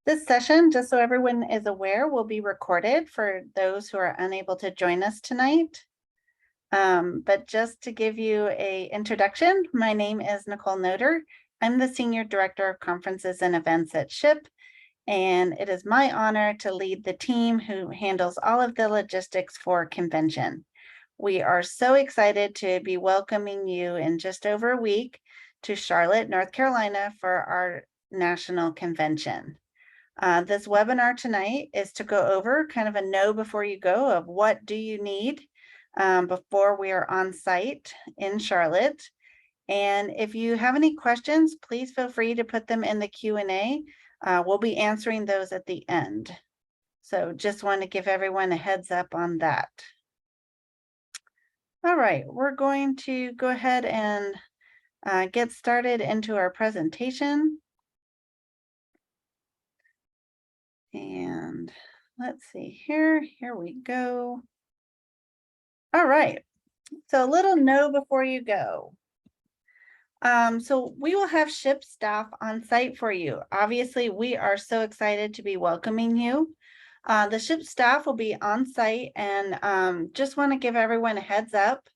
This session, just so everyone is aware, will be recorded for those who are unable to join us tonight. But just to give you an introduction, my name is Nicole Knoderer. I'm the Senior Director of Conferences and Events at SHPE, and it is my honor to lead the team who handles all of the logistics for convention. We are so excited to be welcoming you in just over a week to Charlotte, North Carolina for our national convention. This webinar tonight is to go over kind of a know before you go of what do you need before we are on site in Charlotte. And if you have any questions, please feel free to put them in the Q&A. We'll be answering those at the end. So just want to give everyone a heads up on that. All right, we're going to go ahead and get started into our presentation. And let's see here we go. All right, so a little know before you go. So we will have SHPE staff on site for you. Obviously, we are so excited to be welcoming you. The SHPE staff will be on site, and just want to give everyone a heads up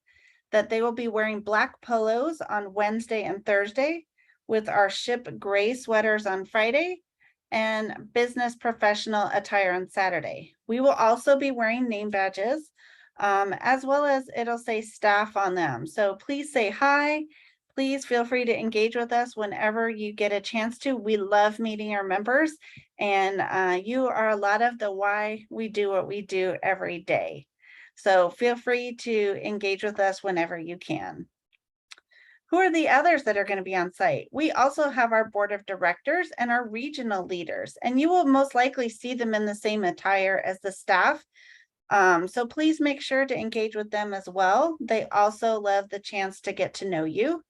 that they will be wearing black polos on Wednesday and Thursday with our SHPE gray sweaters on Friday and business professional attire on Saturday. We will also be wearing name badges, as well as it'll say staff on them. So please say hi. Please feel free to engage with us whenever you get a chance to. We love meeting our members, and you are a lot of the why we do what we do every day. So feel free to engage with us whenever you can. Who are the others that are going to be on site? We also have our board of directors and our regional leaders, and you will most likely see them in the same attire as the staff. So please make sure to engage with them as well. They also love the chance to get to know you.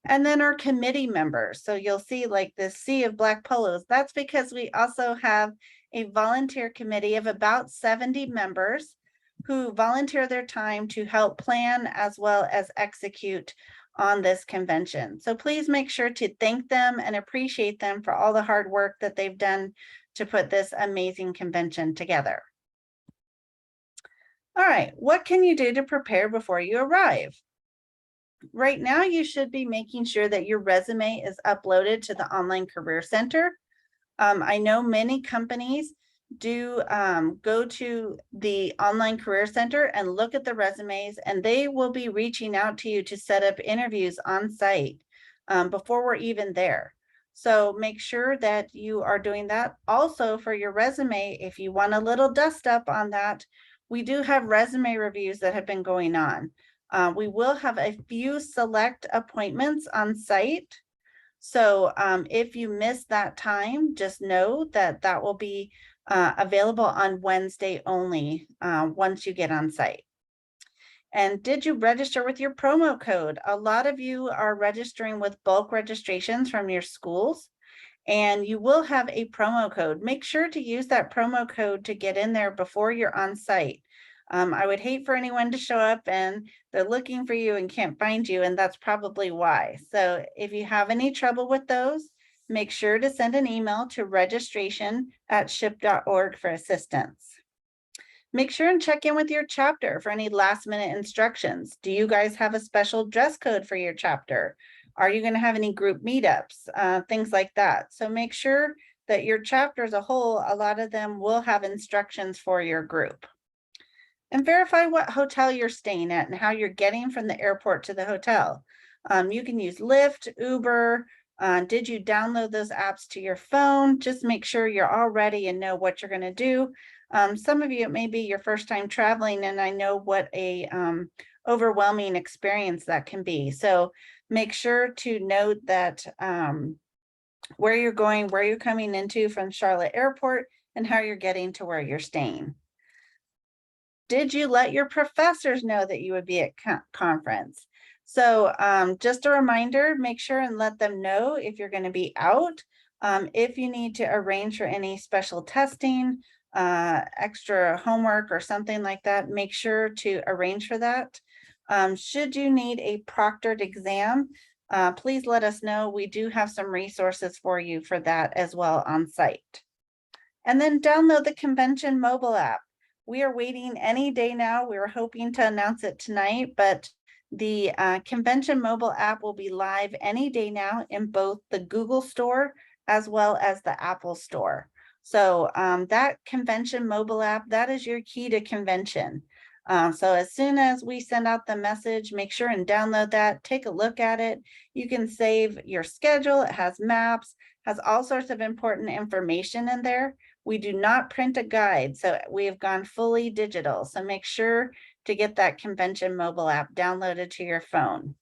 And then our committee members. So you'll see like this sea of black polos. That's because we also have a volunteer committee of about 70 members who volunteer their time to help plan as well as execute on this convention. So please make sure to thank them and appreciate them for all the hard work that they've done to put this amazing convention together. All right, what can you do to prepare before you arrive? Right now, you should be making sure that your resume is uploaded to the Online Career Center. I know many companies do go to the Online Career Center and look at the resumes, and they will be reaching out to you to set up interviews on site before we're even there. So make sure that you are doing that. Also for your resume, if you want a little dust up on that, we do have resume reviews that have been going on. We will have a few select appointments on site. So if you miss that time, just know that that will be available on Wednesday only once you get on site. And did you register with your promo code? A lot of you are registering with bulk registrations from your schools, and you will have a promo code. Make sure to use that promo code to get in there before you're on site. I would hate for anyone to show up and they're looking for you and can't find you, and that's probably why. So if you have any trouble with those, make sure to send an email to registration@shpe.org for assistance. Make sure and check in with your chapter for any last minute instructions. Do you guys have a special dress code for your chapter? Are you going to have any group meetups? Things like that. So make sure that your chapter as a whole, a lot of them will have instructions for your group. And verify what hotel you're staying at and how you're getting from the airport to the hotel. You can use Lyft, Uber. Did you download those apps to your phone? Just make sure you're all ready and know what you're going to do. Some of you, it may be your first time traveling, and I know what a overwhelming experience that can be. So make sure to note that where you're going, where you're coming into from Charlotte Airport, and how you're getting to where you're staying. Did you let your professors know that you would be at conference? So just a reminder, make sure and let them know if you're going to be out. If you need to arrange for any special testing, extra homework or something like that, make sure to arrange for that. Should you need a proctored exam, please let us know. We do have some resources for you for that as well on site. And then download the convention mobile app. We are waiting any day now. We were hoping to announce it tonight, but the convention mobile app will be live any day now in both the Google Store as well as the Apple Store. So that convention mobile app, that is your key to convention. So as soon as we send out the message, make sure and download that, take a look at it. You can save your schedule. It has maps, has all sorts of important information in there. We do not print a guide, so we have gone fully digital. So make sure to get that convention mobile app downloaded to your phone.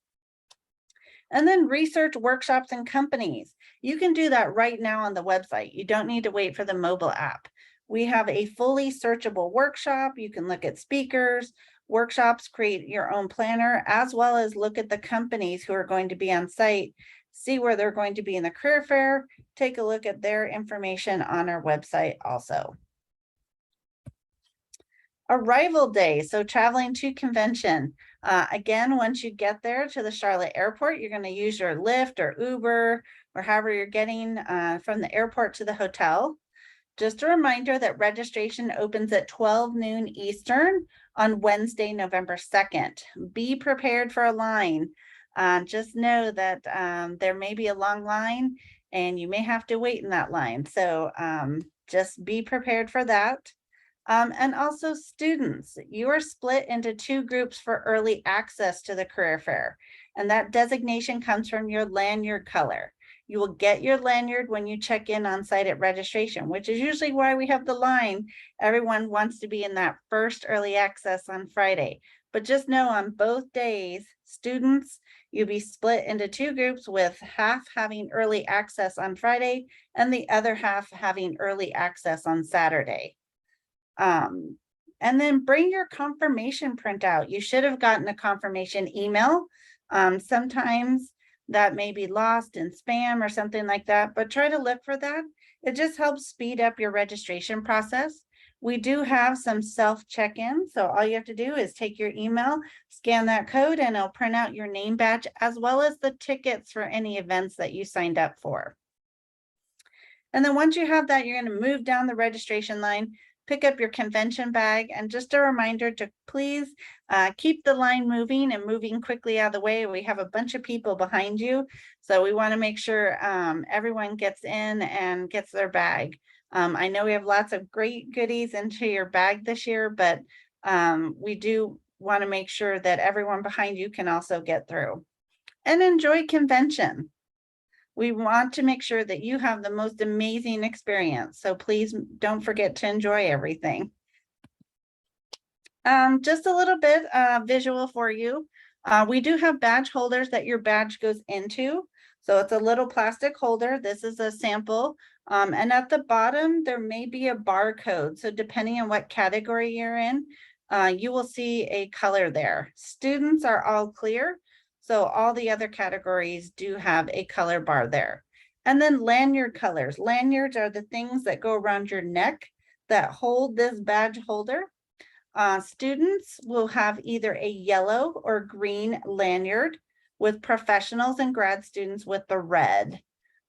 And then research workshops and companies. You can do that right now on the website. You don't need to wait for the mobile app. We have a fully searchable workshop. You can look at speakers, workshops, create your own planner, as well as look at the companies who are going to be on site, see where they're going to be in the career fair, take a look at their information on our website also. Arrival day, so traveling to convention. Again, once you get there to the Charlotte airport, you're going to use your Lyft or Uber or however you're getting from the airport to the hotel. Just a reminder that registration opens at 12 noon Eastern on Wednesday, November 2nd. Be prepared for a line. Just know that there may be a long line and you may have to wait in that line. So just be prepared for that. And also students, you are split into 2 groups for early access to the career fair. And that designation comes from your lanyard color. You will get your lanyard when you check in on site at registration, which is usually why we have the line. Everyone wants to be in that first early access on Friday. But just know on both days, students, you'll be split into 2 groups with half having early access on Friday and the other half having early access on Saturday. And then bring your confirmation printout. You should have gotten a confirmation email. Sometimes that may be lost in spam or something like that, but try to look for that. It just helps speed up your registration process. We do have some self check-in. So all you have to do is take your email, scan that code, and it'll print out your name badge as well as the tickets for any events that you signed up for. And then once you have that, you're going to move down the registration line, pick up your convention bag, and just a reminder to please keep the line moving and moving quickly out of the way. We have a bunch of people behind you, so we want to make sure everyone gets in and gets their bag. I know we have lots of great goodies into your bag this year, but we do want to make sure that everyone behind you can also get through. And enjoy convention. We want to make sure that you have the most amazing experience. So please don't forget to enjoy everything. Just a little bit visual for you. We do have badge holders that your badge goes into. So it's a little plastic holder. This is a sample. And at the bottom, there may be a barcode. So depending on what category you're in, you will see a color there. Students are all clear. So all the other categories do have a color bar there. And then lanyard colors. Lanyards are the things that go around your neck that hold this badge holder. Students will have either a yellow or green lanyard, with professionals and grad students with the red.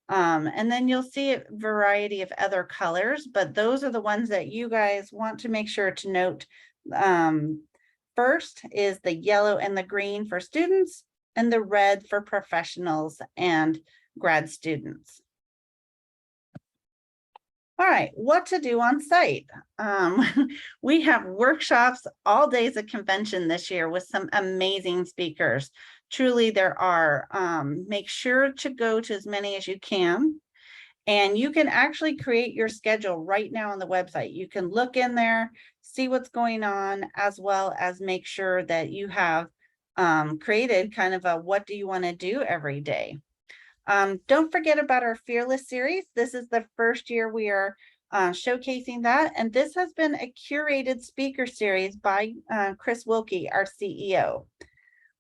And then you'll see a variety of other colors, but those are the ones that you guys want to make sure to note. First is the yellow and the green for students, and the red for professionals and grad students. All right, what to do on site? We have workshops all days of convention this year with some amazing speakers. Truly, there are. Make sure to go to as many as you can. And you can actually create your schedule right now on the website. You can look in there, see what's going on, as well as make sure that you have created kind of a what do you want to do every day. Don't forget about our Fearless series. This is the first year we are showcasing that. And this has been a curated speaker series by Chris Wilkie, our CEO.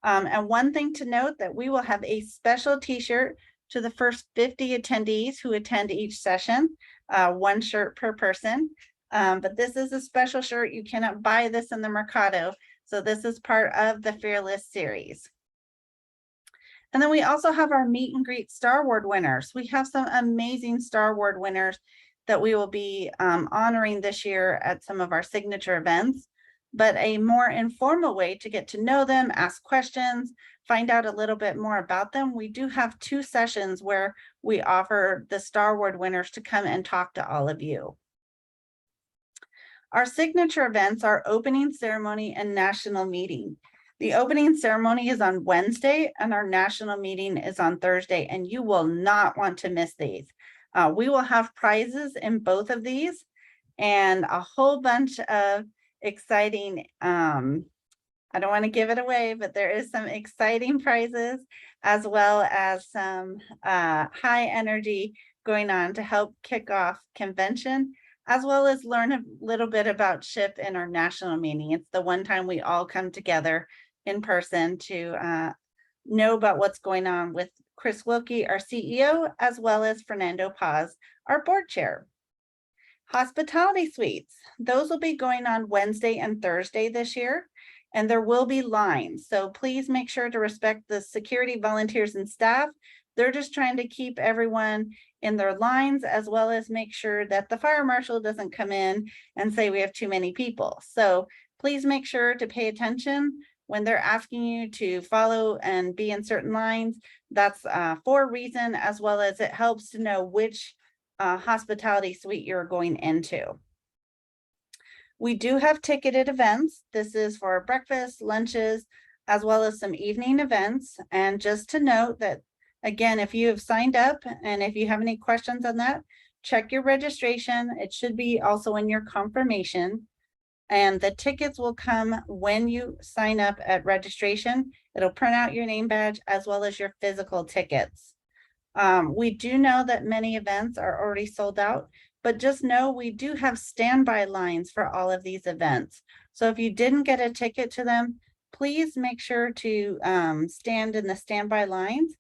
And one thing to note that we will have a special t-shirt to the first 50 attendees who attend each session, 1 shirt per person. But this is a special shirt. You cannot buy this in the Mercado. So this is part of the Fearless series. And then we also have our meet and greet Star Award winners. We have some amazing Star Award winners that we will be honoring this year at some of our signature events, but a more informal way to get to know them, ask questions, find out a little bit more about them. We do have 2 sessions where we offer the Star Award winners to come and talk to all of you. Our signature events are opening ceremony and national meeting. The opening ceremony is on Wednesday and our national meeting is on Thursday, and you will not want to miss these. We will have prizes in both of these and a whole bunch of exciting, I don't want to give it away, but there is some exciting prizes as well as some high energy going on to help kick off convention, as well as learn a little bit about SHPE in our national meeting. It's the one time we all come together in person to know about what's going on with Chris Wilkie, our CEO, as well as Fernando Paz, our board chair. Hospitality suites, those will be going on Wednesday and Thursday this year, and there will be lines. So please make sure to respect the security volunteers and staff. They're just trying to keep everyone in their lines, as well as make sure that the fire marshal doesn't come in and say we have too many people. So please make sure to pay attention when they're asking you to follow and be in certain lines. That's for a reason, as well as it helps to know which hospitality suite you're going into. We do have ticketed events. This is for breakfast, lunches, as well as some evening events. And just to note that, again, if you have signed up and if you have any questions on that, check your registration. It should be also in your confirmation. And the tickets will come when you sign up at registration. It'll print out your name badge as well as your physical tickets. We do know that many events are already sold out, but just know we do have standby lines for all of these events. So if you didn't get a ticket to them, please make sure to stand in the standby lines.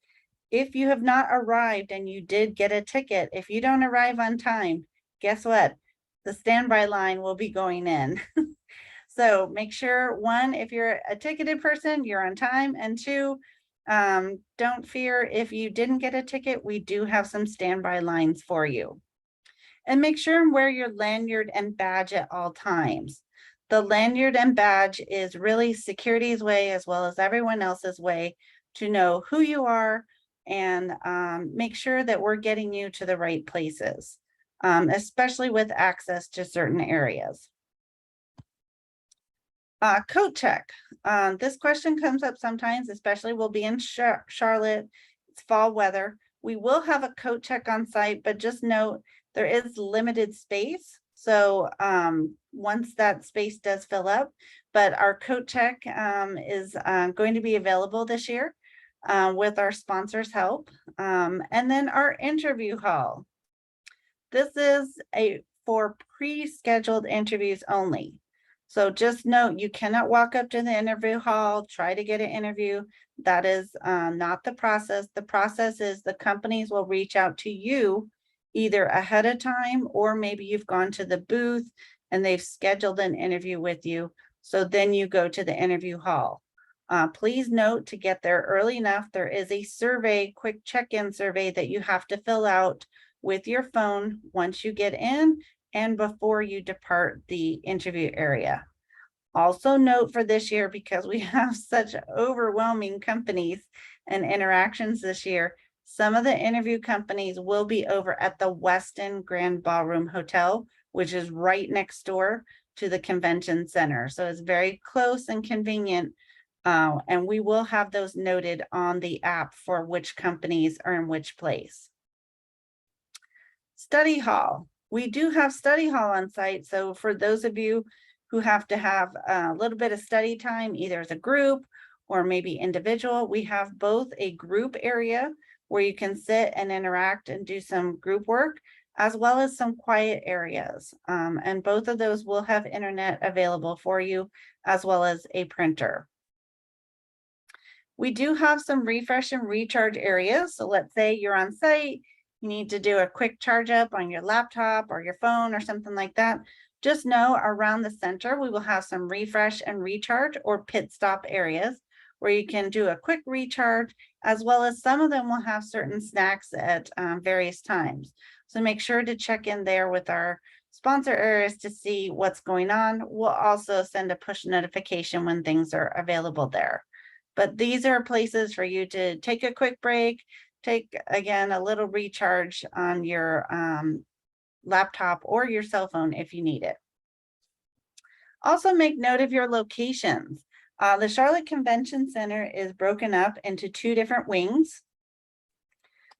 If you have not arrived and you did get a ticket, if you don't arrive on time, guess what? The standby line will be going in. So make sure, 1, if you're a ticketed person, you're on time, and 2, don't fear if you didn't get a ticket, we do have some standby lines for you. And make sure and wear your lanyard and badge at all times. The lanyard and badge is really security's way, as well as everyone else's way, to know who you are and make sure that we're getting you to the right places, especially with access to certain areas. Coat check. This question comes up sometimes, especially we'll be in Charlotte. It's fall weather. We will have a coat check on site, but just note there is limited space. So once that space does fill up, but our coat check is going to be available this year with our sponsors' help. And then our interview hall. This is for pre-scheduled interviews only. So just note, you cannot walk up to the interview hall, try to get an interview. That is not the process. The process is the companies will reach out to you either ahead of time, or maybe you've gone to the booth and they've scheduled an interview with you. So then you go to the interview hall. Please note, to get there early enough, there is a survey, quick check-in survey that you have to fill out with your phone once you get in and before you depart the interview area. Also note for this year, because we have such overwhelming companies and interactions this year, some of the interview companies will be over at the Westin Grand Ballroom Hotel, which is right next door to the convention center. So it's very close and convenient. And we will have those noted on the app for which companies are in which place. Study hall. We do have study hall on site. So for those of you who have to have a little bit of study time, either as a group or maybe individual, we have both a group area where you can sit and interact and do some group work, as well as some quiet areas. And both of those will have internet available for you, as well as a printer. We do have some refresh and recharge areas. So let's say you're on site, you need to do a quick charge up on your laptop or your phone or something like that. Just know around the center, we will have some refresh and recharge or pit stop areas where you can do a quick recharge, as well as some of them will have certain snacks at various times. So make sure to check in there with our sponsor areas to see what's going on. We'll also send a push notification when things are available there. But these are places for you to take a quick break, take, again, a little recharge on your laptop or your cell phone if you need it. Also make note of your locations. The Charlotte Convention Center is broken up into 2 different wings.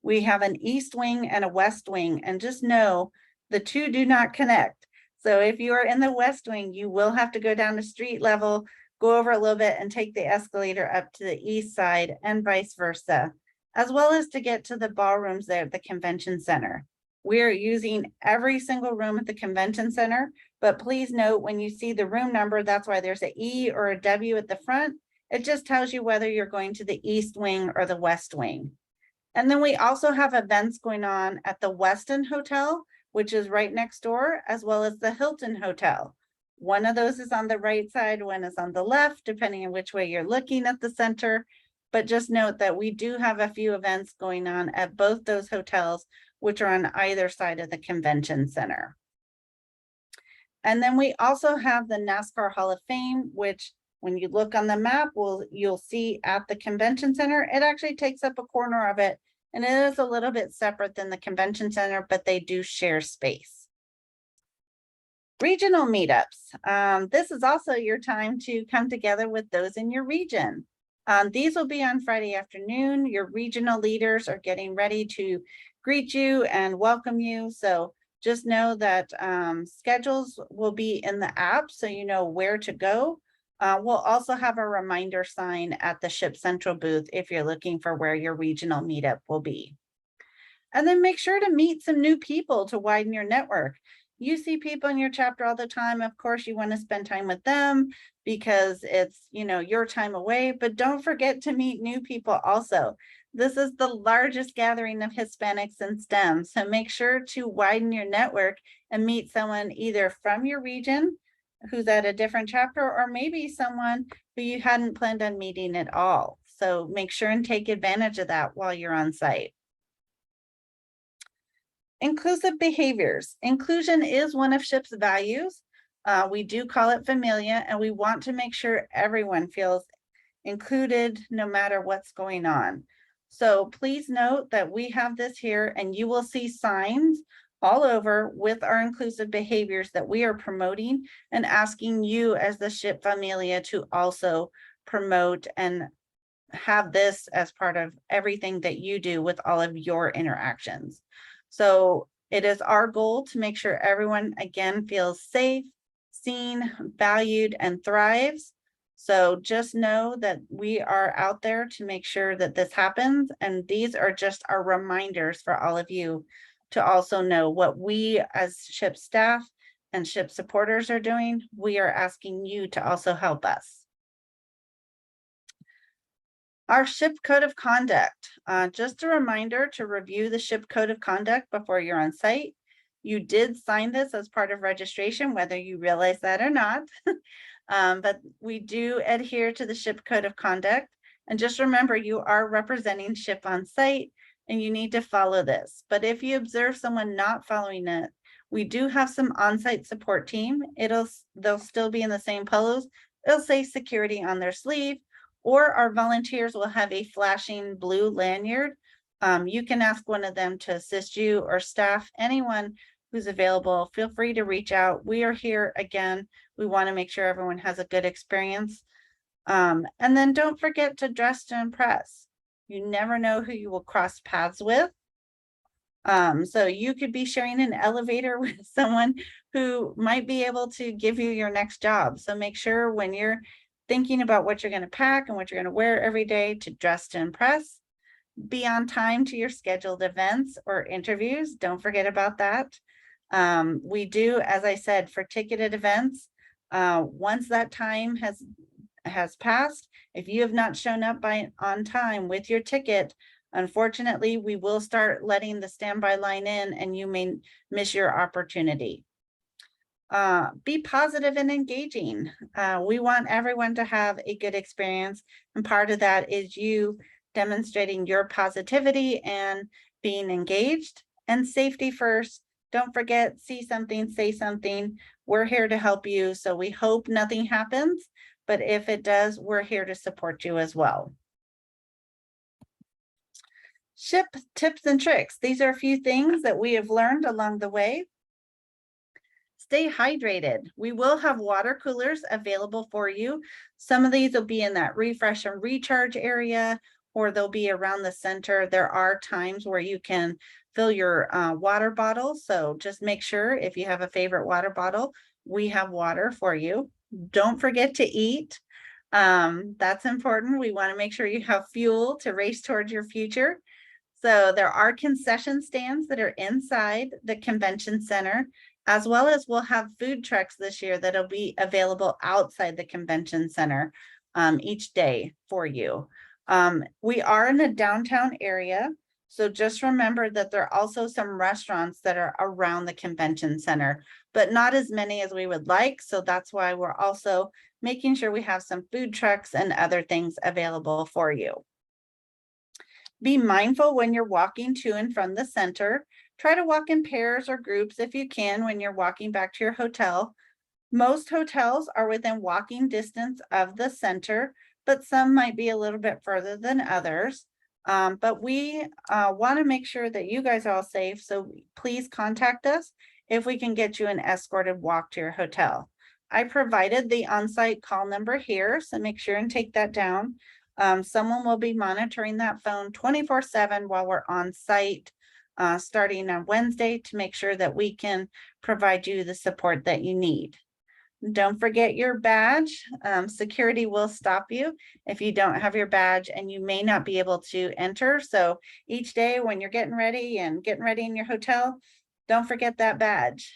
We have an east wing and a west wing, and just know the 2 do not connect. So if you are in the west wing, you will have to go down to street level, go over a little bit and take the escalator up to the east side and vice versa, as well as to get to the ballrooms there at the convention center. We're using every single room at the convention center, but please note when you see the room number, that's why there's an E or a W at the front. It just tells you whether you're going to the east wing or the west wing. And then we also have events going on at the Westin Hotel, which is right next door, as well as the Hilton Hotel. One of those is on the right side, one is on the left, depending on which way you're looking at the center. But just note that we do have a few events going on at both those hotels, which are on either side of the convention center. And then we also have the NASCAR Hall of Fame, which when you look on the map, you'll see at the convention center, it actually takes up a corner of it. And it is a little bit separate than the convention center, but they do share space. Regional meetups. This is also your time to come together with those in your region. These will be on Friday afternoon. Your regional leaders are getting ready to greet you and welcome you. So just know that schedules will be in the app so you know where to go. We'll also have a reminder sign at the Ship Central booth if you're looking for where your regional meetup will be. And then make sure to meet some new people to widen your network. You see people in your chapter all the time. Of course, you want to spend time with them because it's, you know, your time away, but don't forget to meet new people also. This is the largest gathering of Hispanics in STEM. So make sure to widen your network and meet someone either from your region who's at a different chapter, or maybe someone who you hadn't planned on meeting at all. So make sure and take advantage of that while you're on site. Inclusive behaviors. Inclusion is one of SHPE's values. We do call it familia, and we want to make sure everyone feels included no matter what's going on. So please note that we have this here, and you will see signs all over with our inclusive behaviors that we are promoting and asking you as the SHPE familia to also promote and have this as part of everything that you do with all of your interactions. So it is our goal to make sure everyone, again, feels safe, seen, valued, and thrives. So just know that we are out there to make sure that this happens. And these are just our reminders for all of you to also know what we as SHPE staff and SHPE supporters are doing. We are asking you to also help us. Our SHPE Code of Conduct, just a reminder to review the SHPE Code of Conduct before you're on site. You did sign this as part of registration, whether you realize that or not. But we do adhere to the SHPE Code of Conduct. And just remember, you are representing SHPE on site and you need to follow this. But if you observe someone not following it, we do have some on-site support team. They'll still be in the same polos. It'll say security on their sleeve, or our volunteers will have a flashing blue lanyard. You can ask one of them to assist you, or staff, anyone who's available. Feel free to reach out. We are here again. We want to make sure everyone has a good experience. And then don't forget to dress to impress. You never know who you will cross paths with. So you could be sharing an elevator with someone who might be able to give you your next job. So make sure when you're thinking about what you're going to pack and what you're going to wear every day to dress to impress. Be on time to your scheduled events or interviews. Don't forget about that. We do, as I said, for ticketed events, once that time has passed, if you have not shown up on time with your ticket, unfortunately, we will start letting the standby line in and you may miss your opportunity. Be positive and engaging. We want everyone to have a good experience, and part of that is you demonstrating your positivity and being engaged. And safety first. Don't forget, see something, say something. We're here to help you, so we hope nothing happens, but if it does, we're here to support you as well. Ship tips and tricks. These are a few things that we have learned along the way. Stay hydrated. We will have water coolers available for you. Some of these will be in that refresh and recharge area, or they'll be around the center. There are times where you can fill your water bottle. So just make sure if you have a favorite water bottle, we have water for you. Don't forget to eat. That's important. We want to make sure you have fuel to race towards your future. So there are concession stands that are inside the convention center, as well as we'll have food trucks this year that'll be available outside the convention center each day for you. We are in a downtown area, so just remember that there are also some restaurants that are around the convention center, but not as many as we would like. So that's why we're also making sure we have some food trucks and other things available for you. Be mindful when you're walking to and from the center. Try to walk in pairs or groups if you can when you're walking back to your hotel. Most hotels are within walking distance of the center, but some might be a little bit further than others. But we want to make sure that you guys are all safe, so please contact us if we can get you an escorted walk to your hotel. I provided the on-site call number here, so make sure and take that down. Someone will be monitoring that phone 24/7 while we're on site, starting on Wednesday, to make sure that we can provide you the support that you need. Don't forget your badge. Security will stop you if you don't have your badge, and you may not be able to enter. So each day when you're getting ready in your hotel, don't forget that badge.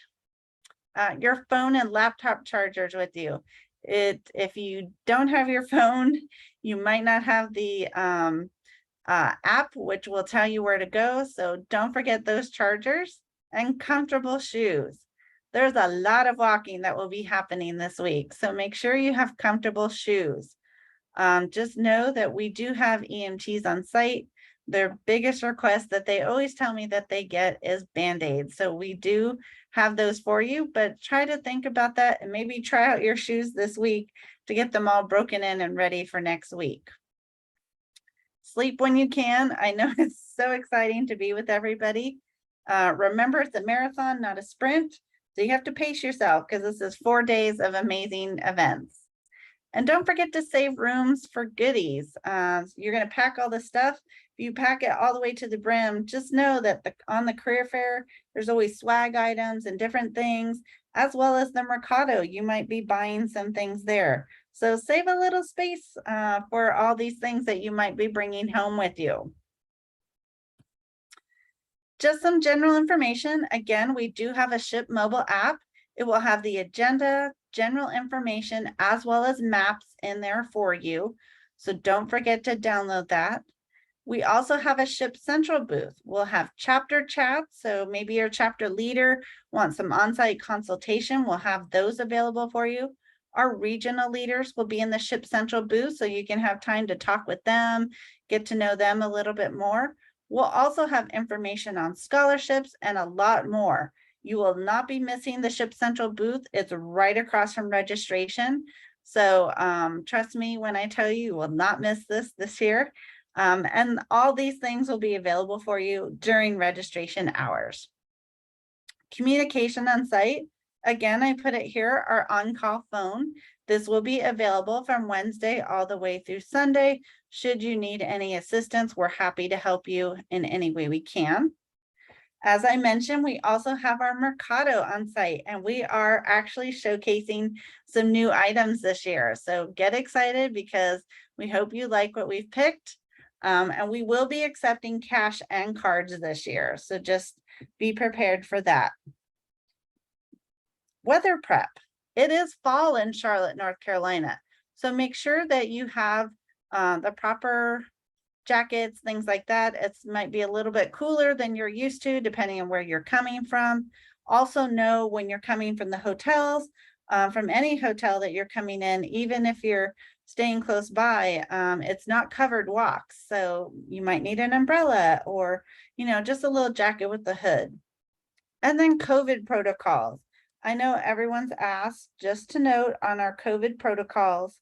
Your phone and laptop chargers with you. If you don't have your phone, you might not have the app, which will tell you where to go. So don't forget those chargers and comfortable shoes. There's a lot of walking that will be happening this week, so make sure you have comfortable shoes. Just know that we do have EMTs on site. Their biggest request that they always tell me that they get is Band-Aids. So we do have those for you, but try to think about that and maybe try out your shoes this week to get them all broken in and ready for next week. Sleep when you can. I know it's so exciting to be with everybody. Remember, it's a marathon, not a sprint. So you have to pace yourself, because this is 4 days of amazing events. And don't forget to save rooms for goodies. You're going to pack all this stuff. If you pack it all the way to the brim, just know that on the career fair, there's always swag items and different things, as well as the Mercado. You might be buying some things there. So save a little space for all these things that you might be bringing home with you. Just some general information. Again, we do have a SHPE mobile app. It will have the agenda, general information, as well as maps in there for you. So don't forget to download that. We also have a SHPE Central booth. We'll have chapter chats. So maybe your chapter leader wants some on-site consultation. We'll have those available for you. Our regional leaders will be in the SHPE Central booth, so you can have time to talk with them, get to know them a little bit more. We'll also have information on scholarships and a lot more. You will not be missing the SHPE Central booth. It's right across from registration. So trust me when I tell you, you will not miss this year. And all these things will be available for you during registration hours. Communication on site. Again, I put it here, our on-call phone. This will be available from Wednesday all the way through Sunday. Should you need any assistance, we're happy to help you in any way we can. As I mentioned, we also have our Mercado on site, and we are actually showcasing some new items this year. So get excited, because we hope you like what we've picked. And we will be accepting cash and cards this year. So just be prepared for that. Weather prep. It is fall in Charlotte, North Carolina. So make sure that you have the proper jackets, things like that. It might be a little bit cooler than you're used to, depending on where you're coming from. Also know when you're coming from the hotels, from any hotel that you're coming in, even if you're staying close by, it's not covered walks. So you might need an umbrella or, just a little jacket with the hood. And then COVID protocols. I know everyone's asked, just to note on our COVID protocols,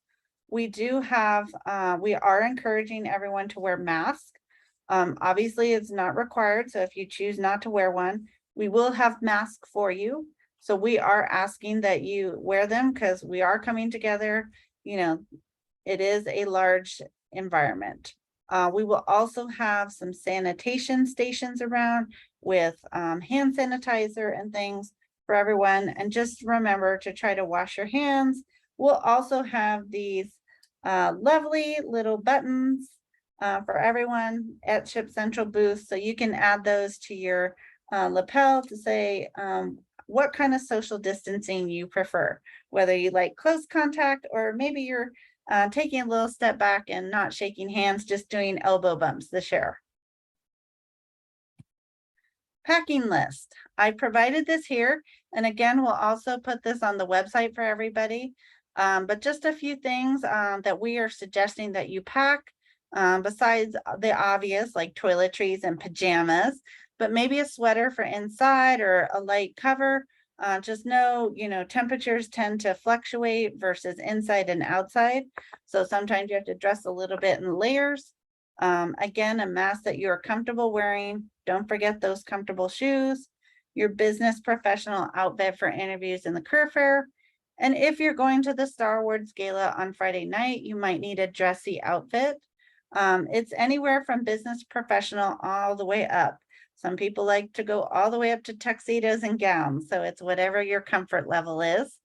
we are encouraging everyone to wear masks. Obviously it's not required. So if you choose not to wear one, we will have masks for you. So we are asking that you wear them because we are coming together. It is a large environment. We will also have some sanitation stations around with hand sanitizer and things for everyone. And just remember to try to wash your hands. We'll also have these lovely little buttons for everyone at Ship Central booth. So you can add those to your lapel to say what kind of social distancing you prefer, whether you like close contact or maybe you're taking a little step back and not shaking hands, just doing elbow bumps this year. Packing list. I provided this here. And again, we'll also put this on the website for everybody. But just a few things that we are suggesting that you pack besides the obvious like toiletries and pajamas, but maybe a sweater for inside or a light cover. Just know, temperatures tend to fluctuate versus inside and outside. So sometimes you have to dress a little bit in layers. Again, a mask that you're comfortable wearing. Don't forget those comfortable shoes, your business professional outfit for interviews in the career fair. And if you're going to the Star Awards Gala on Friday night, you might need a dressy outfit. It's anywhere from business professional all the way up. Some people like to go all the way up to tuxedos and gowns. So it's whatever your comfort level is.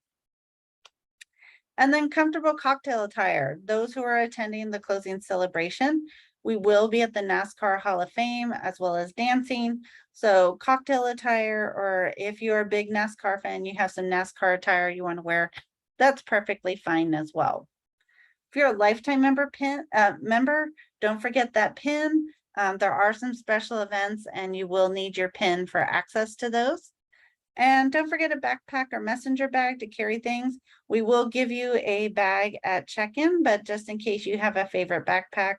And then comfortable cocktail attire. Those who are attending the closing celebration, we will be at the NASCAR Hall of Fame as well as dancing. So cocktail attire, or if you're a big NASCAR fan, you have some NASCAR attire you want to wear, that's perfectly fine as well. If you're a lifetime member, don't forget that pin. There are some special events and you will need your pin for access to those. And don't forget a backpack or messenger bag to carry things. We will give you a bag at check-in, but just in case you have a favorite backpack,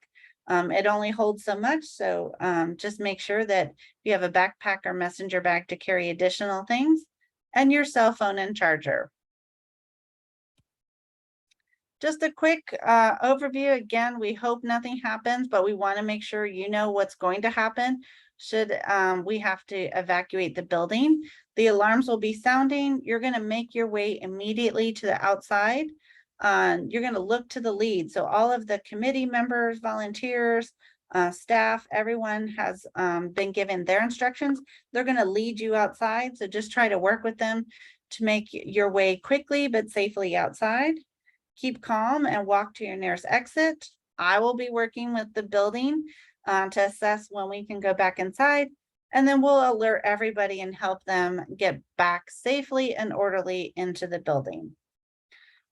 it only holds so much. So just make sure that you have a backpack or messenger bag to carry additional things and your cell phone and charger. Just a quick overview. Again, we hope nothing happens, but we want to make sure you know what's going to happen should we have to evacuate the building. The alarms will be sounding. You're going to make your way immediately to the outside. You're going to look to the lead. So all of the committee members, volunteers, staff, everyone has been given their instructions. They're going to lead you outside. So just try to work with them to make your way quickly but safely outside. Keep calm and walk to your nearest exit. I will be working with the building to assess when we can go back inside, and then we'll alert everybody and help them get back safely and orderly into the building.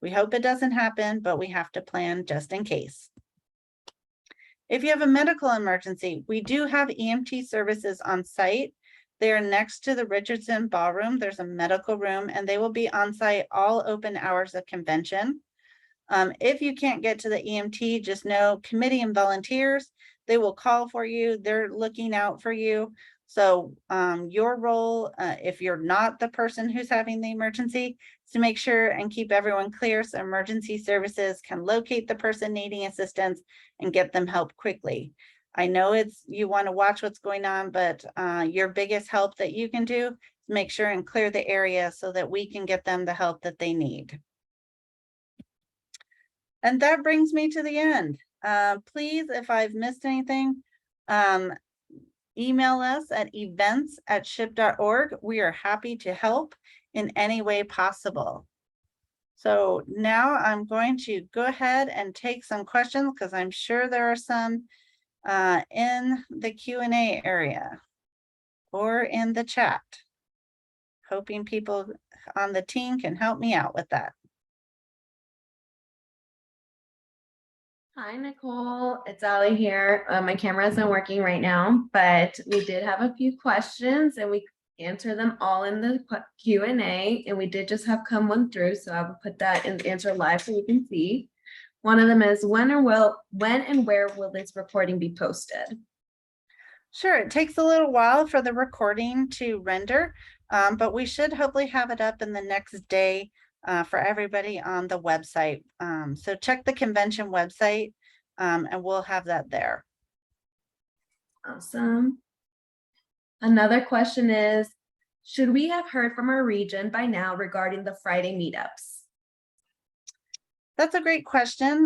We hope it doesn't happen, but we have to plan just in case. If you have a medical emergency, we do have EMT services on site. They're next to the Richardson Ballroom. There's a medical room, and they will be on site all open hours of convention. If you can't get to the EMT, just know committee and volunteers, they will call for you. They're looking out for you. So your role, if you're not the person who's having the emergency, is to make sure and keep everyone clear so emergency services can locate the person needing assistance and get them help quickly. I know you want to watch what's going on, but your biggest help that you can do is make sure and clear the area so that we can get them the help that they need. And that brings me to the end. Please, if I've missed anything, email us at events@ship.org. We are happy to help in any way possible. So now I'm going to go ahead and take some questions because I'm sure there are some in the Q&A area or in the chat. Hoping people on the team can help me out with that. Hi, Nicole. It's Ali here. My camera isn't working right now, but we did have a few questions and we answer them all in the Q&A, and we did just have one through, so I will put that in the answer live so you can see. One of them is when and where will this recording be posted? Sure, it takes a little while for the recording to render, but we should hopefully have it up in the next day for everybody on the website. So check the convention website and we'll have that there. Awesome. Another question is, should we have heard from our region by now regarding the Friday meetups? That's a great question.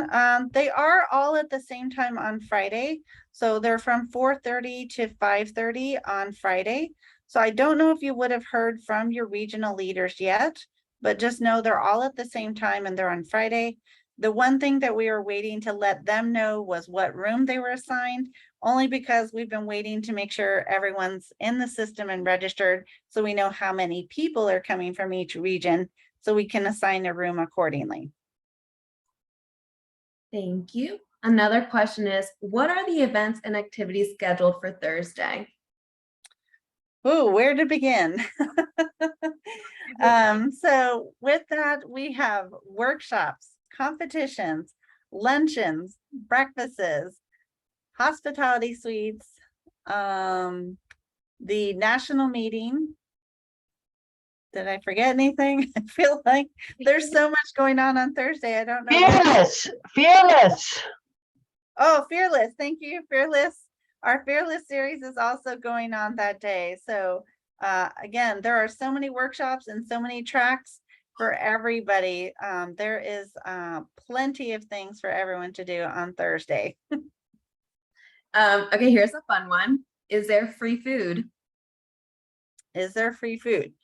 They are all at the same time on Friday. So they're from 4:30 to 5:30 on Friday. So I don't know if you would have heard from your regional leaders yet, but just know they're all at the same time and they're on Friday. The one thing that we were waiting to let them know was what room they were assigned, only because we've been waiting to make sure everyone's in the system and registered so we know how many people are coming from each region so we can assign a room accordingly. Thank you. Another question is, what are the events and activities scheduled for Thursday? Oh, where to begin? So with that, we have workshops, competitions, luncheons, breakfasts, hospitality suites, the national meeting. Did I forget anything? I feel like there's so much going on Thursday. I don't know. Fearless. Oh, Fearless. Thank you, Fearless. Our Fearless series is also going on that day. So again, there are so many workshops and so many tracks for everybody. There is plenty of things for everyone to do on Thursday. Okay, here's a fun one. Is there free food? Is there free food?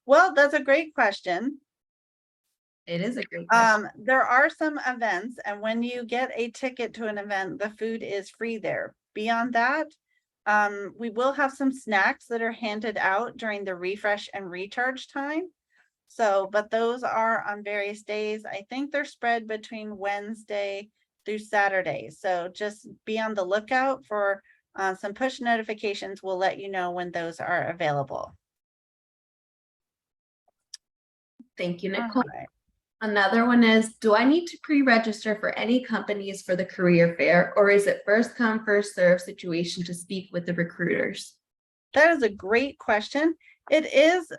Well, that's a great question. It is a great question. There are some events, and when you get a ticket to an event, the food is free there. Beyond that, we will have some snacks that are handed out during the refresh and recharge time. So, but those are on various days. I think they're spread between Wednesday through Saturday. So just be on the lookout for some push notifications. We'll let you know when those are available. Thank you, Nicole. Right. Another one is, do I need to pre-register for any companies for the career fair, or is it first come, first serve situation to speak with the recruiters? That is a great question. It is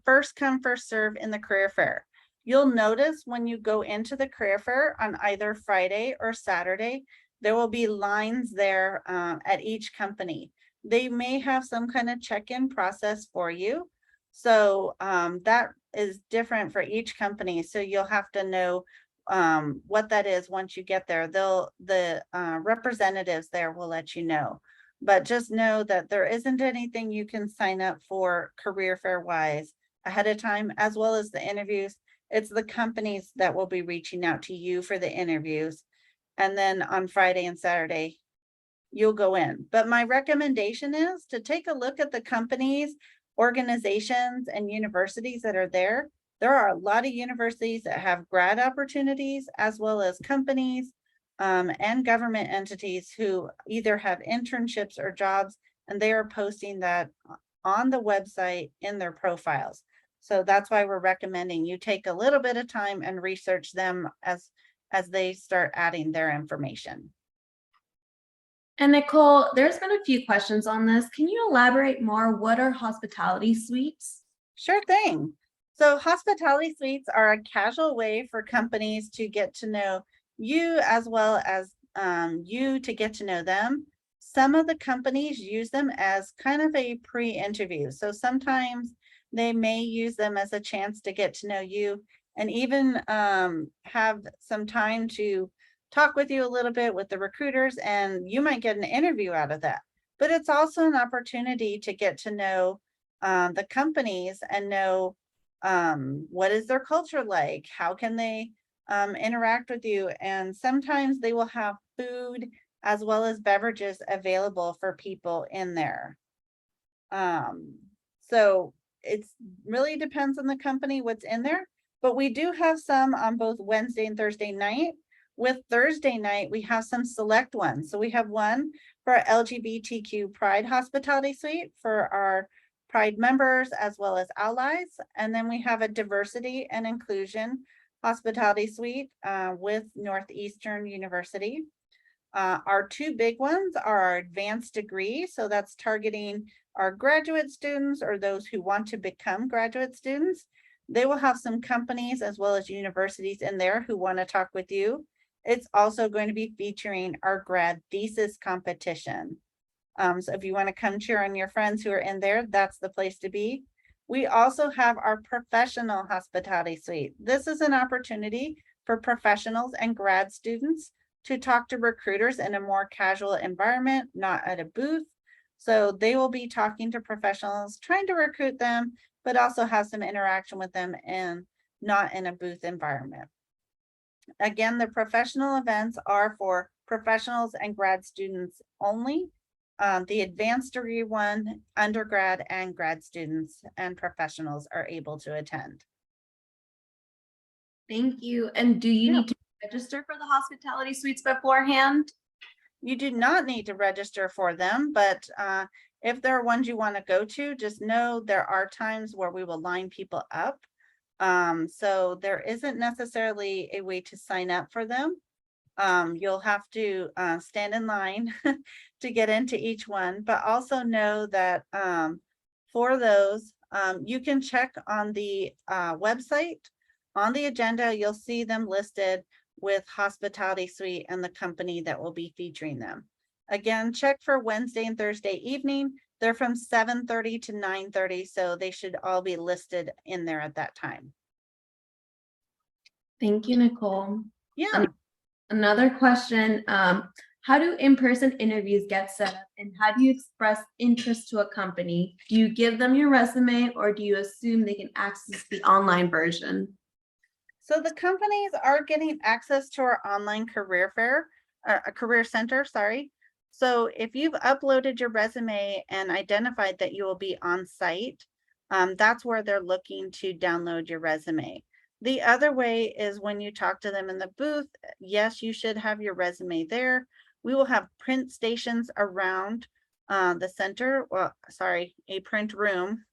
first come, first serve in the career fair. You'll notice when you go into the career fair on either Friday or Saturday, there will be lines there at each company. They may have some kind of check-in process for you. So that is different for each company. So you'll have to know what that is once you get there. The representatives there will let you know. But just know that there isn't anything you can sign up for career fair wise ahead of time, as well as the interviews. It's the companies that will be reaching out to you for the interviews. And then on Friday and Saturday, you'll go in. But my recommendation is to take a look at the companies, organizations, and universities that are there. There are a lot of universities that have grad opportunities, as well as companies and government entities who either have internships or jobs, and they are posting that on the website in their profiles. So that's why we're recommending you take a little bit of time and research them as they start adding their information. And Nicole, there's been a few questions on this. Can you elaborate more? What are hospitality suites? Sure thing. So hospitality suites are a casual way for companies to get to know you, as well as you to get to know them. Some of the companies use them as kind of a pre-interview. So sometimes they may use them as a chance to get to know you and even have some time to talk with you a little bit with the recruiters, and you might get an interview out of that. But it's also an opportunity to get to know the companies and know what is their culture like, how can they interact with you, and sometimes they will have food as well as beverages available for people in there. So it's really depends on the company what's in there, but we do have some on both Wednesday and Thursday night. With Thursday night, we have some select ones. So we have one for our LGBTQ Pride Hospitality Suite for our Pride members as well as allies. And then we have a diversity and inclusion hospitality suite with Northeastern University. Our two big ones are our advanced degree. So that's targeting our graduate students or those who want to become graduate students. They will have some companies as well as universities in there who want to talk with you. It's also going to be featuring our grad thesis competition. So if you want to come cheer on your friends who are in there, that's the place to be. We also have our professional hospitality suite. This is an opportunity for professionals and grad students to talk to recruiters in a more casual environment, not at a booth. So they will be talking to professionals, trying to recruit them, but also have some interaction with them and not in a booth environment. Again, the professional events are for professionals and grad students only. The advanced degree one, undergrad and grad students and professionals are able to attend. Thank you. And do you need to register for the hospitality suites beforehand? You do not need to register for them, but if there are ones you want to go to, just know there are times where we will line people up. So there isn't necessarily a way to sign up for them. You'll have to stand in line to get into each one, but also know that for those, you can check on the website. On the agenda, you'll see them listed with hospitality suite and the company that will be featuring them. Again, check for Wednesday and Thursday evening. They're from 7:30 to 9:30, so they should all be listed in there at that time. Thank you, Nicole. Yeah. Another question, how do in-person interviews get set up and how do you express interest to a company? Do you give them your resume or do you assume they can access the online version? So the companies are getting access to our online career fair, a career center, sorry. So if you've uploaded your resume and identified that you will be on site, that's where they're looking to download your resume. The other way is when you talk to them in the booth, yes, you should have your resume there. We will have print stations around the center, well, sorry, a print room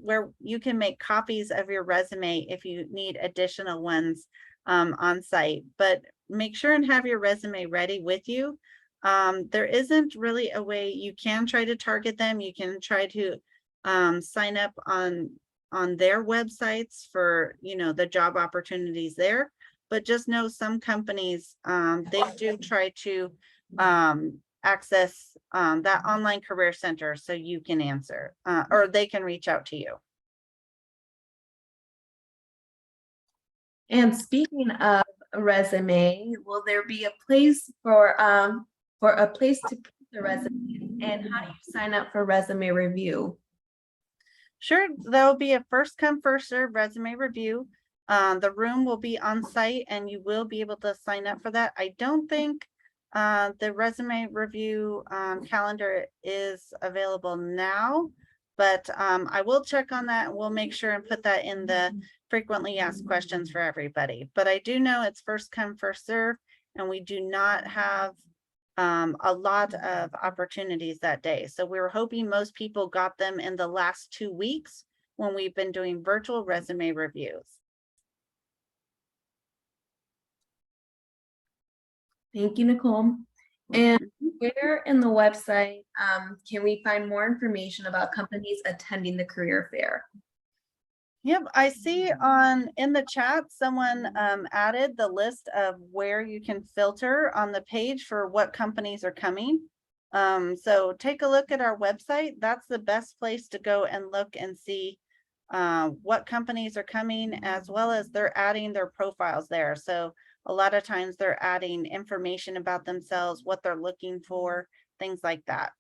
where you can make copies of your resume if you need additional ones on site, but make sure and have your resume ready with you. There isn't really a way you can try to target them. You can try to sign up on their websites for, you know, the job opportunities there, but just know some companies, they do try to access that online career center so you can answer or they can reach out to you. And speaking of a resume, will there be a place for a place to put the resume, and how do you sign up for resume review? Sure, there'll be a first come first serve resume review. The room will be on site and you will be able to sign up for that. I don't think the resume review calendar is available now, but I will check on that and we'll make sure and put that in the frequently asked questions for everybody. But I do know it's first come first serve and we do not have a lot of opportunities that day. So we were hoping most people got them in the last 2 weeks when we've been doing virtual resume reviews. Thank you, Nicole. And where in the website can we find more information about companies attending the career fair? Yep, I see in the chat, someone added the list of where you can filter on the page for what companies are coming. So take a look at our website. That's the best place to go and look and see what companies are coming, as well as they're adding their profiles there. So a lot of times they're adding information about themselves, what they're looking for, things like that.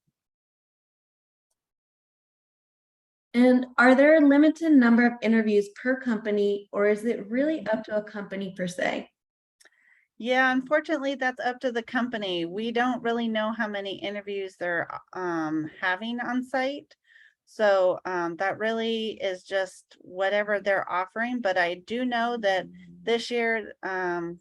And are there a limited number of interviews per company, or is it really up to a company per se? Yeah, unfortunately, that's up to the company. We don't really know how many interviews they're having on site. So that really is just whatever they're offering. But I do know that this year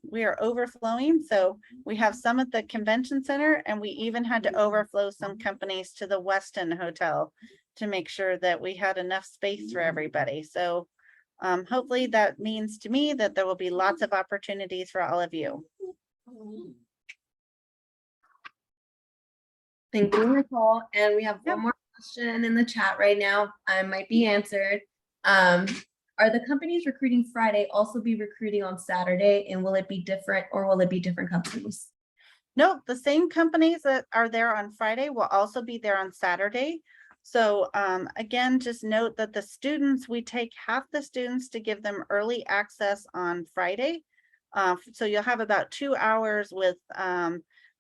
we are overflowing. So we have some at the convention center, and we even had to overflow some companies to the Westin Hotel to make sure that we had enough space for everybody. So hopefully that means to me that there will be lots of opportunities for all of you. Thank you, Nicole. And we have Yep. one more question in the chat right now. I might be answered. Are the companies recruiting Friday also be recruiting on Saturday, and will it be different, or will it be different companies? No, the same companies that are there on Friday will also be there on Saturday. So again, just note that the students, we take half the students to give them early access on Friday. So you'll have about 2 hours with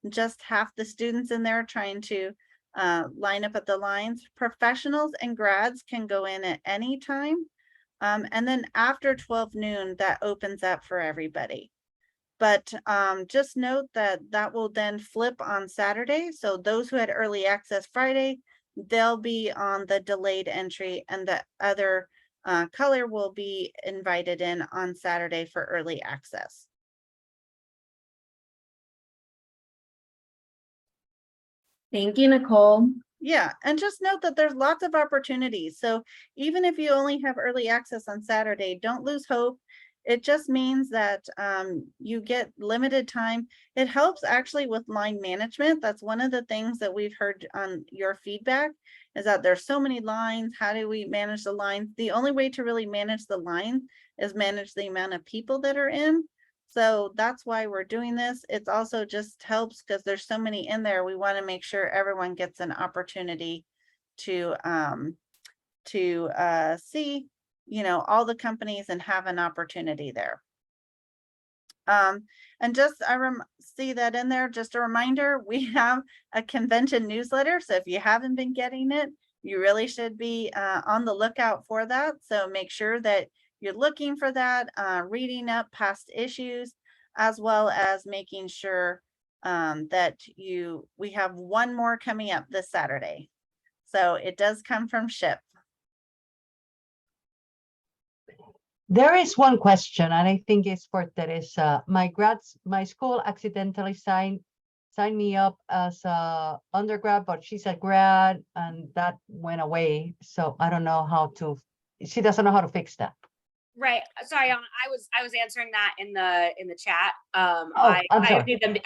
just half the students in there trying to line up at the lines. Professionals and grads can go in at any time. And then after 12 noon, that opens up for everybody. But just note that that will then flip on Saturday. So those who had early access Friday, they'll be on the delayed entry, and the other color will be invited in on Saturday for early access. Thank you, Nicole. Yeah, and just note that there's lots of opportunities. So even if you only have early access on Saturday, don't lose hope. It just means that you get limited time. It helps actually with line management. That's one of the things that we've heard on your feedback, is that there's so many lines. How do we manage the lines? The only way to really manage the line is manage the amount of people that are in. So that's why we're doing this. It's also just helps because there's so many in there. We want to make sure everyone gets an opportunity to see, you know, all the companies and have an opportunity there. And just see that in there, just a reminder, we have a convention newsletter. So if you haven't been getting it, you really should be on the lookout for that. So make sure that you're looking for that, reading up past issues, as well as making sure that we have one more coming up this Saturday. So it does come from SHPE. There is one question, and I think it's for Teresa. My school accidentally signed me up as a undergrad, but she's a grad, and that went away. So I don't know she doesn't know how to fix that. Right. Sorry, I was answering that in the chat. I'm I sorry.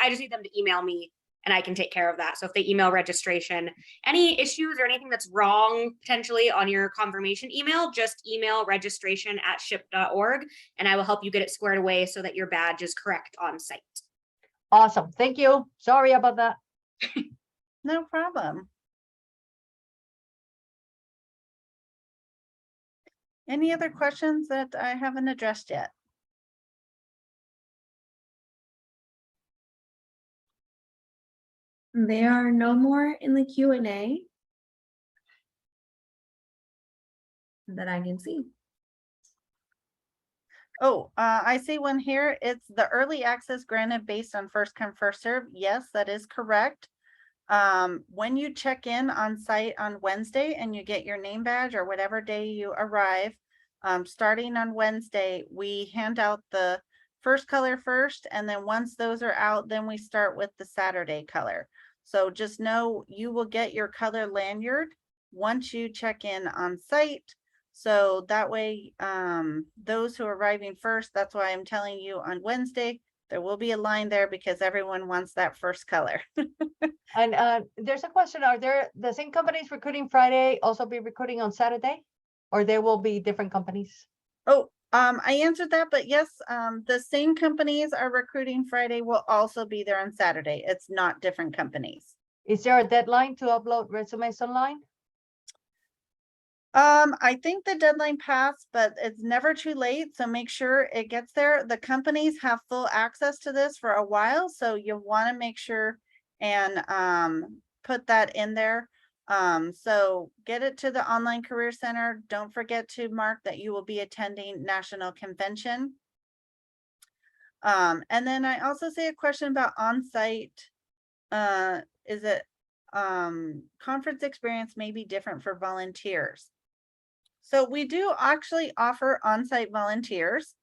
just need them to email me and I can take care of that. So if they email registration, any issues or anything that's wrong potentially on your confirmation email, just email registration@ship.org and I will help you get it squared away so that your badge is correct on site. Awesome. Thank you. Sorry about that. No problem. Any other questions that I haven't addressed yet? There are no more in the Q&A that I can see. Oh, I see one here. It's the early access granted based on first come, first serve. Yes, that is correct. When you check in on site on Wednesday and you get your name badge or whatever day you arrive, starting on Wednesday, we hand out the first color first, and then once those are out, then we start with the Saturday color. So just know you will get your color lanyard once you check in on site. So that way, those who are arriving first, that's why I'm telling you on Wednesday, there will be a line there because everyone wants that first color. And there's a question, are there the same companies recruiting Friday also be recruiting on Saturday? Or there will be different companies? Oh, I answered that, but yes, the same companies are recruiting Friday will also be there on Saturday. It's not different companies. Is there a deadline to upload resumes online? I think the deadline passed, but it's never too late. So make sure it gets there. The companies have full access to this for a while. So you'll want to make sure and put that in there. So get it to the Online Career Center. Don't forget to mark that you will be attending National Convention. And then I also see a question about on-site. Is it conference experience may be different for volunteers? So we do actually offer on-site volunteers.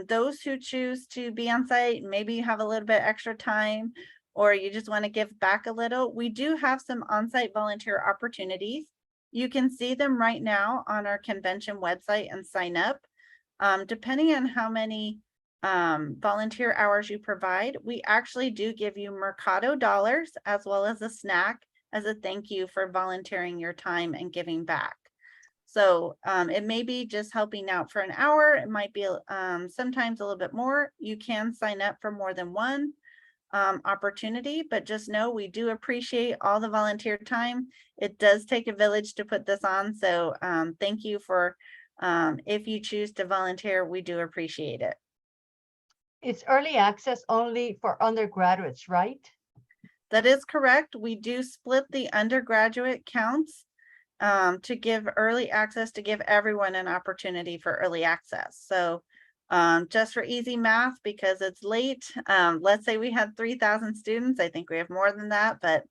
Those who choose to be on site, maybe you have a little bit extra time or you just want to give back a little. We do have some on-site volunteer opportunities. You can see them right now on our convention website and sign up. Depending on how many volunteer hours you provide, we actually do give you Mercado dollars as well as a snack as a thank you for volunteering your time and giving back. So it may be just helping out for an hour. It might be sometimes a little bit more. You can sign up for more than one opportunity, but just know we do appreciate all the volunteer time. It does take a village to put this on. So thank you for if you choose to volunteer, we do appreciate it. It's early access only for undergraduates, right? That is correct. We do split the undergraduate counts to give early access, to give everyone an opportunity for early access. So just for easy math, because it's late, let's say we had 3,000 students. I think we have more than that, but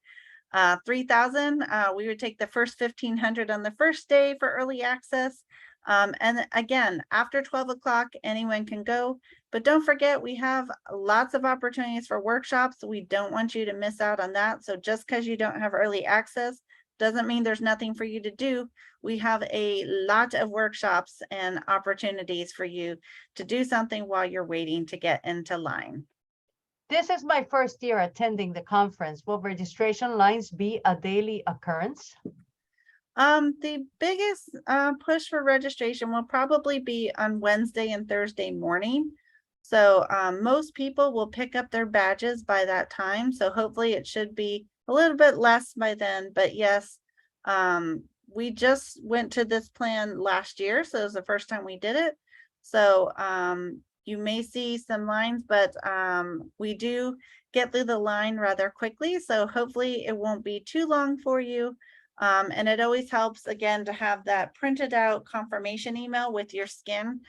3,000, we would take the first 1,500 on the first day for early access. And again, after 12 o'clock, anyone can go. But don't forget, we have lots of opportunities for workshops. We don't want you to miss out on that. So just because you don't have early access doesn't mean there's nothing for you to do. We have a lot of workshops and opportunities for you to do something while you're waiting to get into line. This is my first year attending the conference. Will registration lines be a daily occurrence? The biggest push for registration will probably be on Wednesday and Thursday morning. So most people will pick up their badges by that time. So hopefully it should be a little bit less by then. But yes, we just went to this plan last year. So it was the first time we did it. So you may see some lines, but we do get through the line rather quickly. So hopefully it won't be too long for you. And it always helps, again, to have that printed out confirmation email with your scan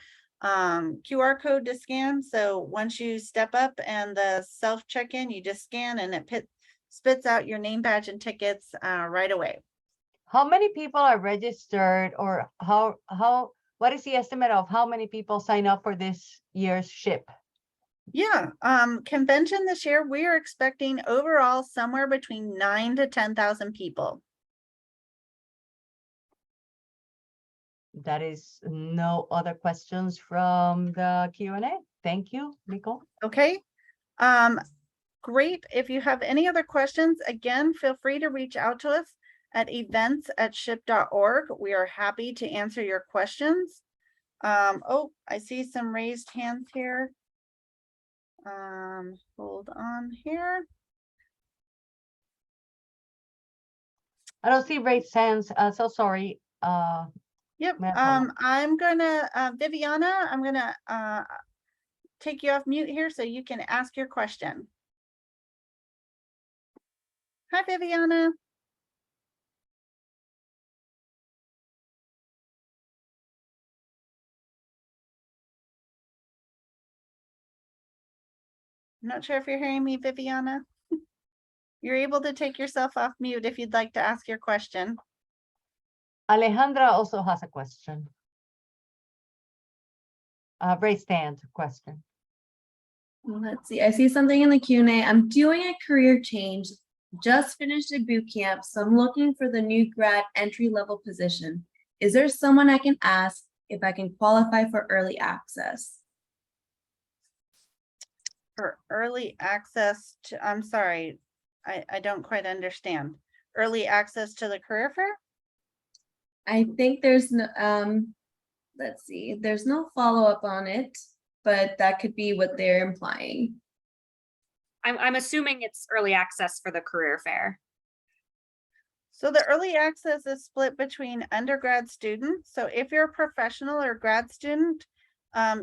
QR code to scan. So once you step up and the self check-in, you just scan and it spits out your name, badge, and tickets right away. How many people are registered, or what is the estimate of how many people sign up for this year's SHIP? Yeah, convention this year, we are expecting overall somewhere between 9,000 to 10,000 people. That is no other questions from the Q&A. Thank you, Nicole. Okay. Great. If you have any other questions, again, feel free to reach out to us at events@ship.org. We are happy to answer your questions. Oh, I see some raised hands here. Hold on here. I don't see raised hands. So sorry. Yep. May I follow? I'm gonna, Viviana, I'm gonna take you off mute here so you can ask your question. Hi, Viviana. I'm not sure if you're hearing me, Viviana. You're able to take yourself off mute if you'd like to ask your question. Alejandra also has a question. Raised hand question. Let's see, I see something in the Q&A. I'm doing a career change, just finished a boot camp, so I'm looking for the new grad entry-level position. Is there someone I can ask if I can qualify for early access? For early access to, I'm sorry, I don't quite understand. Early access to the career fair? I think there's no, let's see, there's no follow-up on it, but that could be what they're implying. I'm assuming it's early access for the career fair. So the early access is split between undergrad students. So if you're a professional or grad student,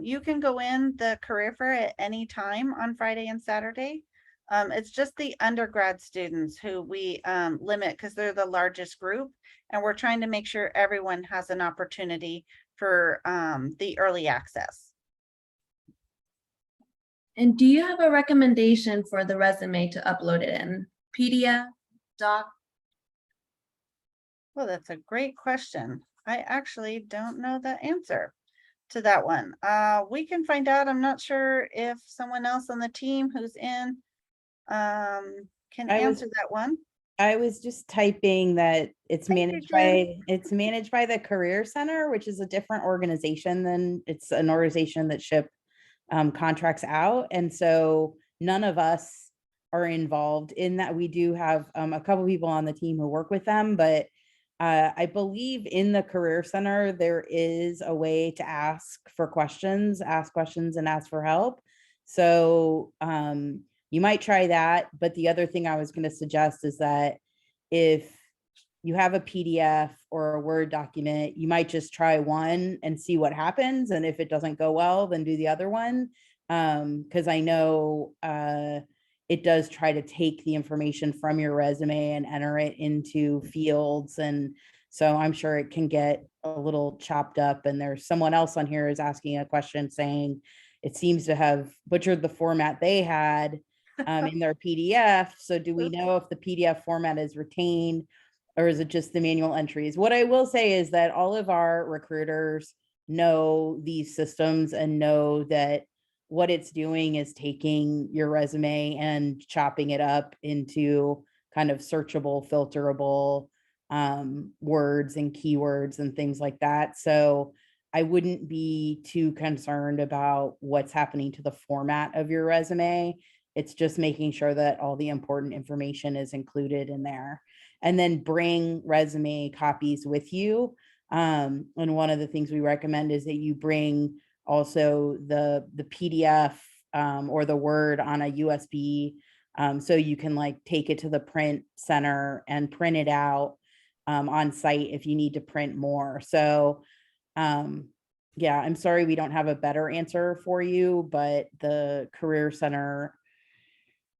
you can go in the career fair at any time on Friday and Saturday. It's just the undergrad students who we limit because they're the largest group, and we're trying to make sure everyone has an opportunity for the early access. And do you have a recommendation for the resume to upload it in? PDF, doc? Well, that's a great question. I actually don't know the answer to that one. We can find out. I'm not sure if someone else on the team who's in can answer that one. I was just typing that it's Thank you, managed Jen. by the Career Center, which is a different organization than it's an organization that SHIP contracts out. And so none of us are involved in that. We do have a couple people on the team who work with them, but I believe in the Career Center, there is a way to ask questions and ask for help. So you might try that. But the other thing I was going to suggest is that if you have a PDF or a Word document, you might just try one and see what happens. And if it doesn't go well, then do the other one. Because I know it does try to take the information from your resume and enter it into fields. And so I'm sure it can get a little chopped up. And there's someone else on here is asking a question saying it seems to have butchered the format they had in their PDF. So do we know if the PDF format is retained or is it just the manual entries? What I will say is that all of our recruiters know these systems and know that what it's doing is taking your resume and chopping it up into kind of searchable, filterable words and keywords and things like that. So I wouldn't be too concerned about what's happening to the format of your resume. It's just making sure that all the important information is included in there. And then bring resume copies with you. And one of the things we recommend is that you bring also the PDF or the Word on a USB, so you can like take it to the print center and print it out on site if you need to print more. So yeah, I'm sorry we don't have a better answer for you, but the Career Center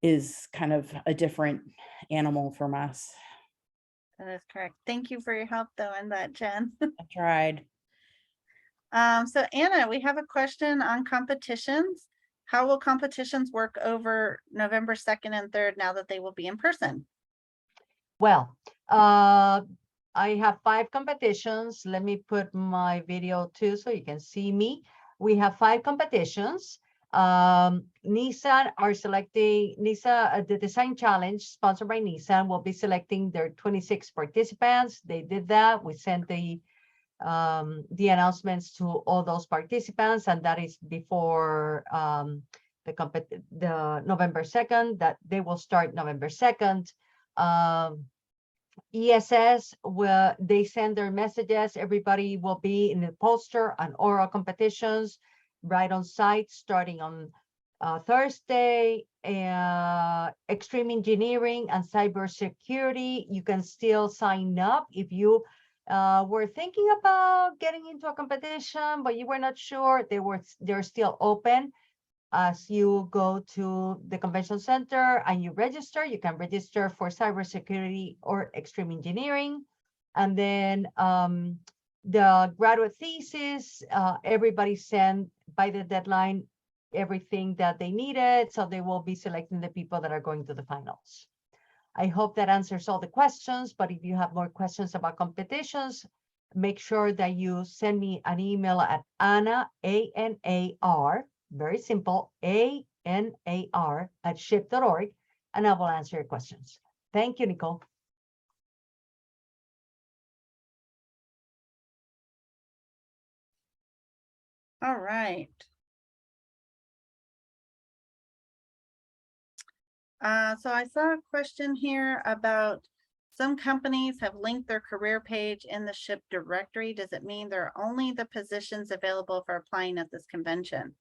is kind of a different animal from us. That is correct. Thank you for your help though in that, Jen. I tried. So Anna, we have a question on competitions. How will competitions work over November 2nd and 3rd now that they will be in person? Well, I have 5 competitions. Let me put my video too so you can see me. We have 5 competitions. Nissan are selecting, the design challenge sponsored by Nissan will be selecting their 26 participants. They did that. We sent the announcements to all those participants, and that is before the November 2nd, that they will start November 2nd. ESS, where they send their messages, everybody will be in the poster and oral competitions right on site starting on Thursday. Extreme engineering and cybersecurity, you can still sign up if you were thinking about getting into a competition, but you were not sure. They're still open. As you go to the convention center and you register, you can register for cybersecurity or extreme engineering. And then the graduate thesis, everybody sent by the deadline everything that they needed. So they will be selecting the people that are going to the finals. I hope that answers all the questions, but if you have more questions about competitions, make sure that you send me an email at Anna, A-N-A-R, very simple, A-N-A-R @ship.org, and I will answer your questions. Thank you, Nicole. All right. So I saw a question here about some companies have linked their career page in the SHIP directory. Does it mean there are only the positions available for applying at this convention?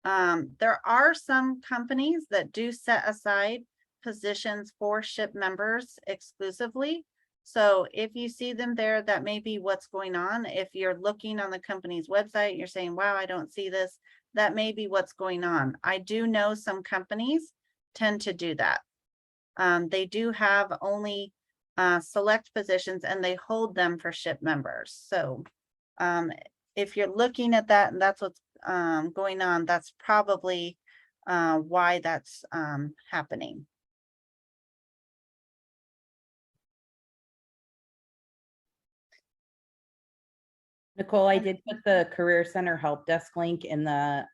There are some companies that do set aside positions for SHIP members exclusively. So if you see them there, that may be what's going on. If you're looking on the company's website, you're saying, wow, I don't see this. That may be what's going on. I do know some companies tend to do that. They do have only select positions and they hold them for SHIP members. So if you're looking at that and that's what's going on, that's probably why that's happening. Nicole, I did put the Career Center help desk link in the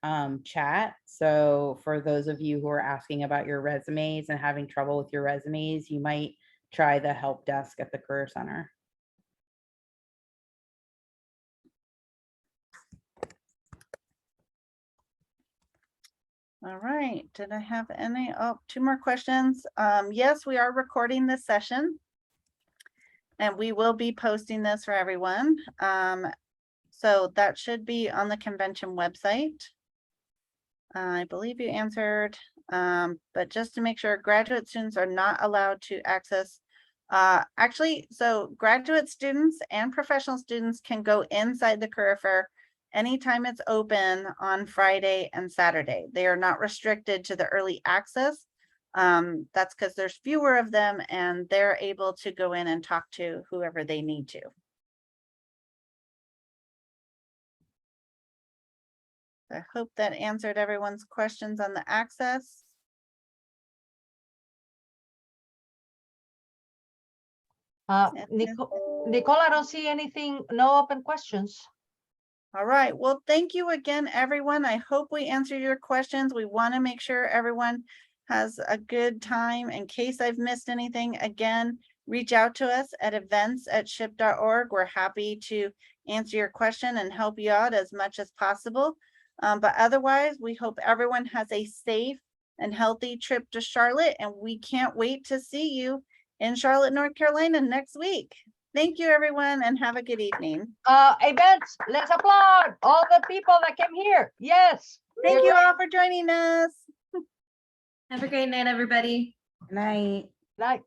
chat. So for those of you who are asking about your resumes and having trouble with your resumes, you might try the help desk at the Career Center. All right, did I have any, oh, 2 more questions? Yes, we are recording this session. And we will be posting this for everyone. So that should be on the convention website. I believe you answered, but just to make sure, graduate students are not allowed to access. Actually, so graduate students and professional students can go inside the career fair anytime it's open on Friday and Saturday. They are not restricted to the early access. That's because there's fewer of them and they're able to go in and talk to whoever they need to. I hope that answered everyone's questions on the access. Nicole, I don't see anything, no open questions. All right, well, thank you again, everyone. I hope we answered your questions. We want to make sure everyone has a good time. In case I've missed anything, again, reach out to us at events@ship.org. We're happy to answer your question and help you out as much as possible. But otherwise, we hope everyone has a safe and healthy trip to Charlotte, and we can't wait to see you in Charlotte, North Carolina next week. Thank you, everyone, and have a good evening. Events, let's applaud all the people that came here. Yes. Thank you all for joining us. Have a great night, everybody. Good night. Night.